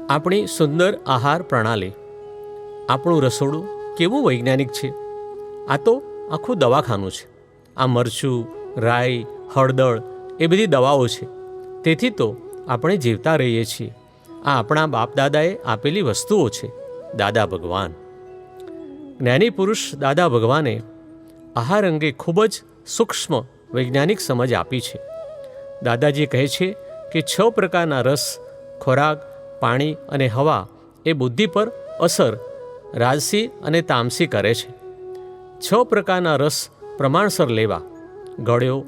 આપણી સુંદર આહાર પ્રણાલી, આપણું રસોડું કેવું વૈજ્ઞાનિક છે. આ તો આખું દવાખાનું છે. આ મરચું, રાઈ, હળદર એ બધી દવાઓ છે. તેથી તો આપણે જીવતા રહીએ છીએ. આ આપણા બાપ દાદાએ આપેલી વસ્તુઓ છે. દાદા ભગવાન, જ્ઞાની પુરુષ દાદા ભગવાને આહાર અંગે ખૂબ જ સૂક્ષ્મ વૈજ્ઞાનિક સમજ આપી છે. દાદાજી કહે છે કે 6 પ્રકારના રસ, ખોરાક, પાણી અને હવા એ બુદ્ધિ પર અસર રાજસી અને તામસી કરે છે. 6 પ્રકારના રસ પ્રમાણસર લેવા: ગળ્યો,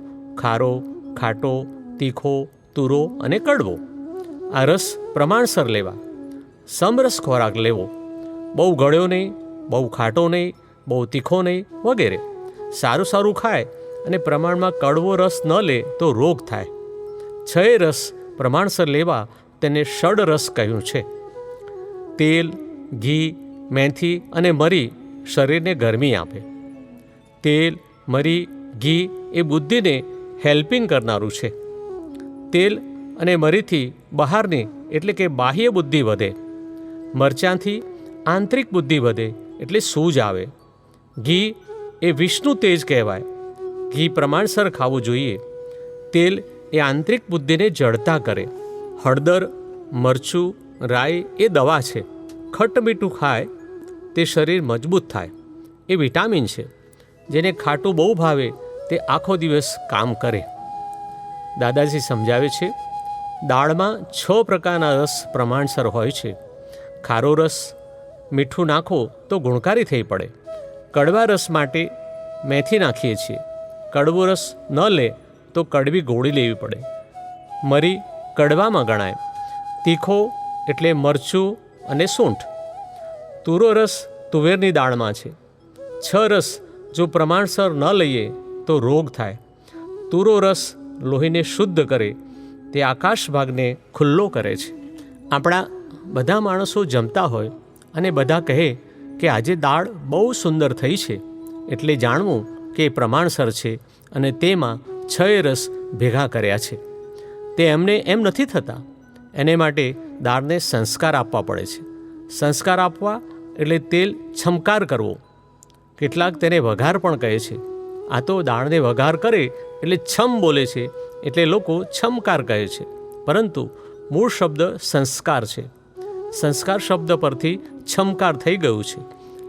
ખારો, ખાટો, તીખો, તુરો અને કડવો. આ રસ પ્રમાણસર લેવા. સમરસ ખોરાક લેવો: બહુ ગળ્યો નહીં, બહુ ખાટો નહીં, બહુ તીખો નહીં વગેરે. સારું ખાય અને પ્રમાણમાં કડવો રસ ન લે તો રોગ થાય. 6 રસ પ્રમાણસર લેવા તેને ષડ રસ કહ્યું છે. તેલ, ઘી, મેથી અને મરી શરીરને ગરમી આપે. તેલ, મરી, ઘી એ બુદ્ધિને હેલ્પિંગ કરનારું છે. તેલ અને મરીથી બહારની એટલે કે બાહ્ય બુદ્ધિ વધે. મરચાંથી આંતરિક બુદ્ધિ વધે એટલે સૂઝ આવે. ઘી એ વિષ્ણુ તેજ કહેવાય. ઘી પ્રમાણસર ખાવું જોઈએ. તેલ એ આંતરિક બુદ્ધિને જડતા કરે. હળદર, મરચું, રાઈ એ દવા છે. ખટ્ટ મીઠું ખાય તે શરીર મજબૂત થાય. એ વિટામિન છે. જેને ખાટું બહુ ભાવે તે આખો દિવસ કામ કરે. દાદાજી સમજાવે છે, દાળમાં 6 પ્રકારના રસ પ્રમાણસર હોય છે. ખારો રસ મીઠું નાખો તો ગુણકારી થઈ પડે. કડવા રસ માટે મેથી નાખીએ છીએ. કડવો રસ ન લે તો કડવી ગોળી લેવી પડે. મરી કડવામાં ગણાય. તીખો એટલે મરચું અને સૂંઠ. તુરો રસ તુવેરની દાળમાં છે. 6 રસ જો પ્રમાણસર ન લઈએ તો રોગ થાય. તુરો રસ લોહીને શુદ્ધ કરે. તે આકાશ ભાગને ખુલ્લો કરે છે. આપણા બધા માણસો જમતા હોય અને બધા કહે કે આજે દાળ બહુ સુંદર થઈ છે, એટલે જાણવું કે એ પ્રમાણસર છે અને તેમાં 6 રસ ભેગા કર્યા છે. તે એમને એમ નથી થતા. એને માટે દાળને સંસ્કાર આપવા પડે છે. સંસ્કાર આપવા એટલે તેલ છમકાર કરવો. કેટલાક તેને વઘાર પણ કહે છે. આ તો દાળને વઘાર કરે એટલે છમ બોલે છે, એટલે લોકો છમકાર કહે છે. પરંતુ મૂળ શબ્દ સંસ્કાર છે. સંસ્કાર શબ્દ પરથી છમકાર થઈ ગયું છે.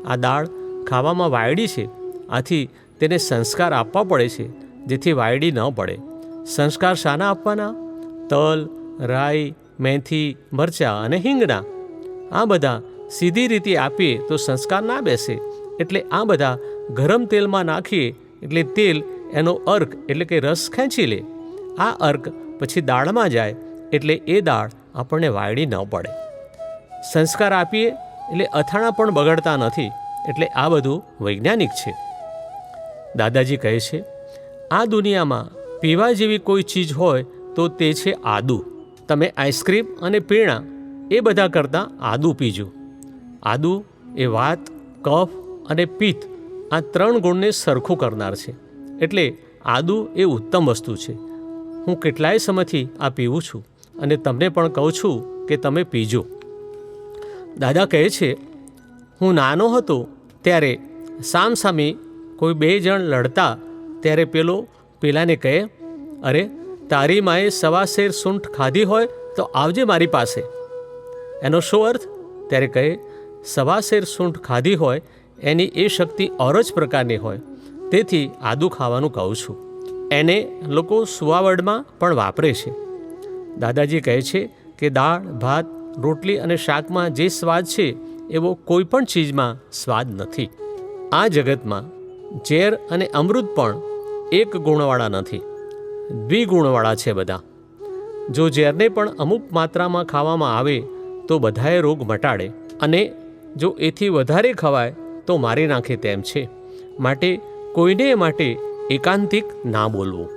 આ દાળ ખાવામાં વાયડી છે, આથી તેને સંસ્કાર આપવા પડે છે, જેથી વાયડી ન પડે. સંસ્કાર શાના આપવાના? તલ, રાઈ, મેથી, મરચાં અને હિંગના. આ બધા સીધી રીતે આપીએ તો સંસ્કાર ના બેસે. એટલે આ બધા ગરમ તેલમાં નાખીએ એટલે તેલ એનો અર્ક એટલે કે રસ ખેંચી લે. આ અર્ક પછી દાળમાં જાય એટલે એ દાળ આપણને વાયડી ન પડે. સંસ્કાર આપીએ એટલે અથાણાં પણ બગડતા નથી. એટલે આ બધું વૈજ્ઞાનિક છે. દાદાજી કહે છે, આ દુનિયામાં પીવા જેવી કોઈ ચીજ હોય તો તે છે આદુ. તમે આઈસ્ક્રીમ અને પીણા એ બધા કરતાં આદુ પીજો. આદુ એ વાત, કફ અને પિત્ત આ 3 ગુણને સરખું કરનાર છે. એટલે આદુ એ ઉત્તમ વસ્તુ છે. હું કેટલાય સમયથી આ પીવું છું અને તમને પણ કહું છું કે તમે પીજો. દાદા કહે છે, હું નાનો હતો ત્યારે સામસામે કોઈ 2 જણ લડતા ત્યારે પેલાને કહે, અરે તારી માએ 1.25 સેર સૂંઠ ખાધી હોય તો આવજે મારી પાસે. એનો શું અર્થ? ત્યારે કહે, 1.25 સેર સૂંઠ ખાધી હોય એની એ શક્તિ ઓર જ પ્રકારની હોય. તેથી આદુ ખાવાનું કહું છું. એને લોકો સુવાવડમાં પણ વાપરે છે. દાદાજી કહે છે કે દાળ, ભાત, રોટલી અને શાકમાં જે સ્વાદ છે એવો કોઈ પણ ચીજમાં સ્વાદ નથી. આ જગતમાં ઝેર અને અમૃત પણ એક ગુણવાળા નથી, દ્વિગુણવાળા છે બધા. જો ઝેરને પણ અમુક માત્રામાં ખાવામાં આવે તો બધાએ રોગ મટાડે, અને જો એથી વધારે ખવાય તો મારી નાખે તેમ છે. માટે કોઈને માટે એકાંતિક ના બોલવું.